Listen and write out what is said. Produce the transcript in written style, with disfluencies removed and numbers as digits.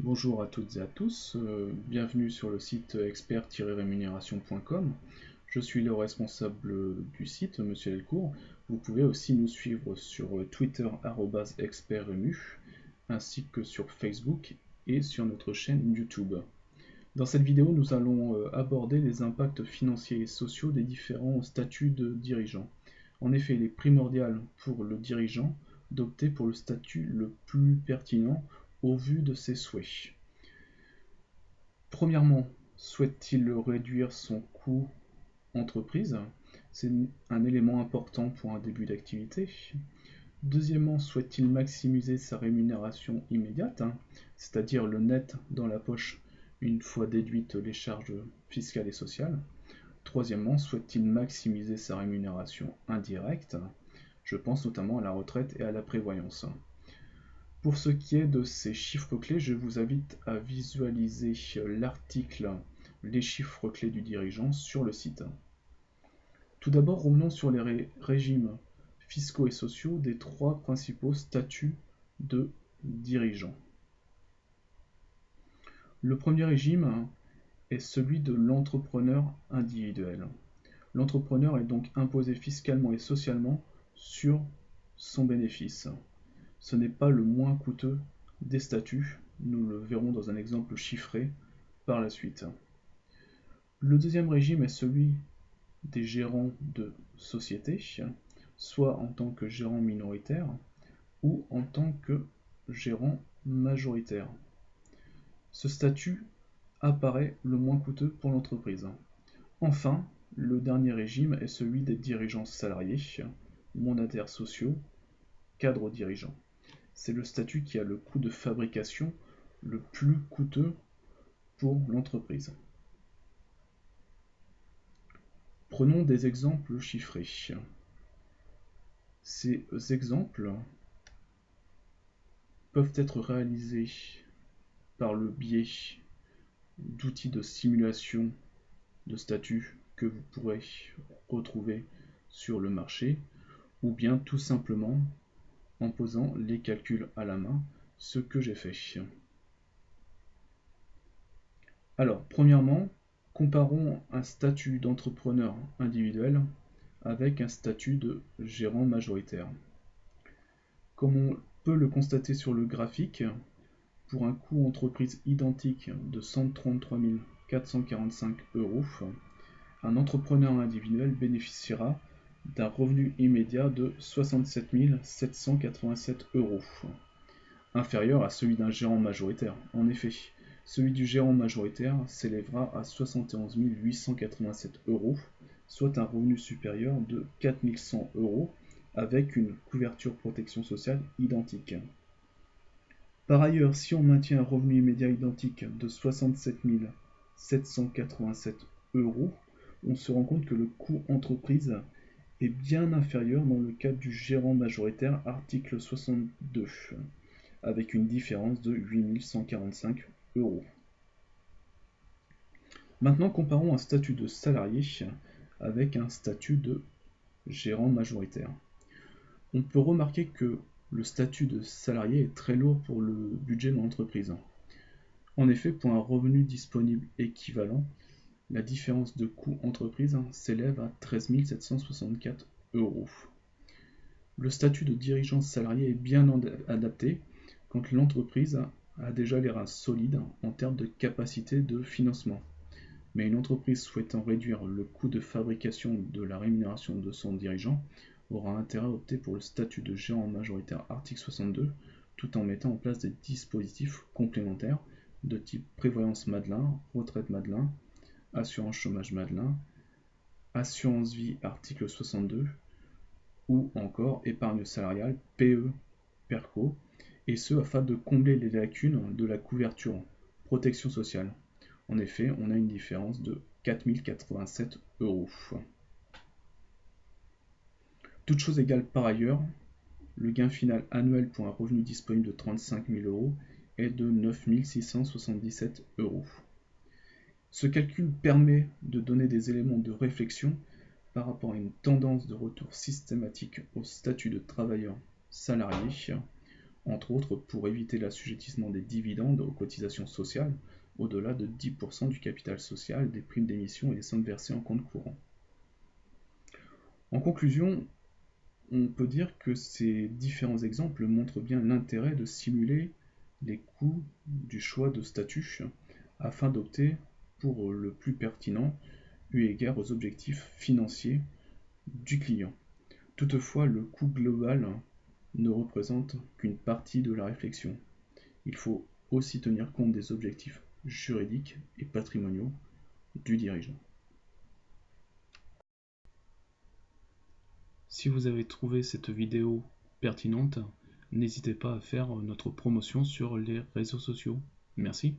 Bonjour à toutes et à tous, bienvenue sur le site expert-rémunération.com. Je suis le responsable du site, Monsieur Delcourt. Vous pouvez aussi nous suivre sur Twitter @expertrému, ainsi que sur Facebook et sur notre chaîne YouTube. Dans cette vidéo, nous allons aborder les impacts financiers et sociaux des différents statuts de dirigeants. En effet, il est primordial pour le dirigeant d'opter pour le statut le plus pertinent au vu de ses souhaits. Premièrement, souhaite-t-il réduire son coût entreprise? C'est un élément important pour un début d'activité. Deuxièmement, souhaite-t-il maximiser sa rémunération immédiate, c'est-à-dire le net dans la poche une fois déduites les charges fiscales et sociales? Troisièmement, souhaite-t-il maximiser sa rémunération indirecte? Je pense notamment à la retraite et à la prévoyance. Pour ce qui est de ces chiffres clés, je vous invite à visualiser l'article Les chiffres clés du dirigeant sur le site. Tout d'abord, revenons sur les régimes fiscaux et sociaux des trois principaux statuts de dirigeant. Le premier régime est celui de l'entrepreneur individuel. L'entrepreneur est donc imposé fiscalement et socialement sur son bénéfice. Ce n'est pas le moins coûteux des statuts, nous le verrons dans un exemple chiffré par la suite. Le deuxième régime est celui des gérants de société, soit en tant que gérant minoritaire ou en tant que gérant majoritaire. Ce statut apparaît le moins coûteux pour l'entreprise. Enfin, le dernier régime est celui des dirigeants salariés, mandataires sociaux, cadres dirigeants. C'est le statut qui a le coût de fabrication le plus coûteux pour l'entreprise. Prenons des exemples chiffrés. Ces exemples peuvent être réalisés par le biais d'outils de simulation de statut que vous pourrez retrouver sur le marché, ou bien tout simplement en posant les calculs à la main, ce que j'ai fait. Alors, premièrement, comparons un statut d'entrepreneur individuel avec un statut de gérant majoritaire. Comme on peut le constater sur le graphique, pour un coût entreprise identique de 133 445 €, un entrepreneur individuel bénéficiera d'un revenu immédiat de 67 787 €, inférieur à celui d'un gérant majoritaire. En effet, celui du gérant majoritaire s'élèvera à 71 887 €, soit un revenu supérieur de 4 100 € avec une couverture protection sociale identique. Par ailleurs, si on maintient un revenu immédiat identique de 67 787 €, on se rend compte que le coût entreprise est bien inférieur dans le cas du gérant majoritaire article 62, avec une différence de 8 145 €. Maintenant, comparons un statut de salarié avec un statut de gérant majoritaire. On peut remarquer que le statut de salarié est très lourd pour le budget de l'entreprise. En effet, pour un revenu disponible équivalent, la différence de coût entreprise s'élève à 13 764 €. Le statut de dirigeant salarié est bien adapté quand l'entreprise a déjà les reins solides en termes de capacité de financement. Mais une entreprise souhaitant réduire le coût de fabrication de la rémunération de son dirigeant aura intérêt à opter pour le statut de gérant majoritaire article 62, tout en mettant en place des dispositifs complémentaires de type prévoyance Madelin, retraite Madelin, assurance chômage Madelin, assurance vie article 62, ou encore épargne salariale PE PERCO, et ce afin de combler les lacunes de la couverture protection sociale. En effet, on a une différence de 4 087 €. Toutes choses égales par ailleurs, le gain final annuel pour un revenu disponible de 35 000 € est de 9 677 €. Ce calcul permet de donner des éléments de réflexion par rapport à une tendance de retour systématique au statut de travailleur salarié entre autres pour éviter l'assujettissement des dividendes aux cotisations sociales au-delà de 10% du capital social, des primes d'émission et des sommes versées en compte courant. En conclusion, on peut dire que ces différents exemples montrent bien l'intérêt de simuler les coûts du choix de statut afin d'opter pour le plus pertinent eu égard aux objectifs financiers du client. Toutefois, le coût global ne représente qu'une partie de la réflexion. Il faut aussi tenir compte des objectifs juridiques et patrimoniaux du dirigeant. Si vous avez trouvé cette vidéo pertinente, n'hésitez pas à faire notre promotion sur les réseaux sociaux. Merci.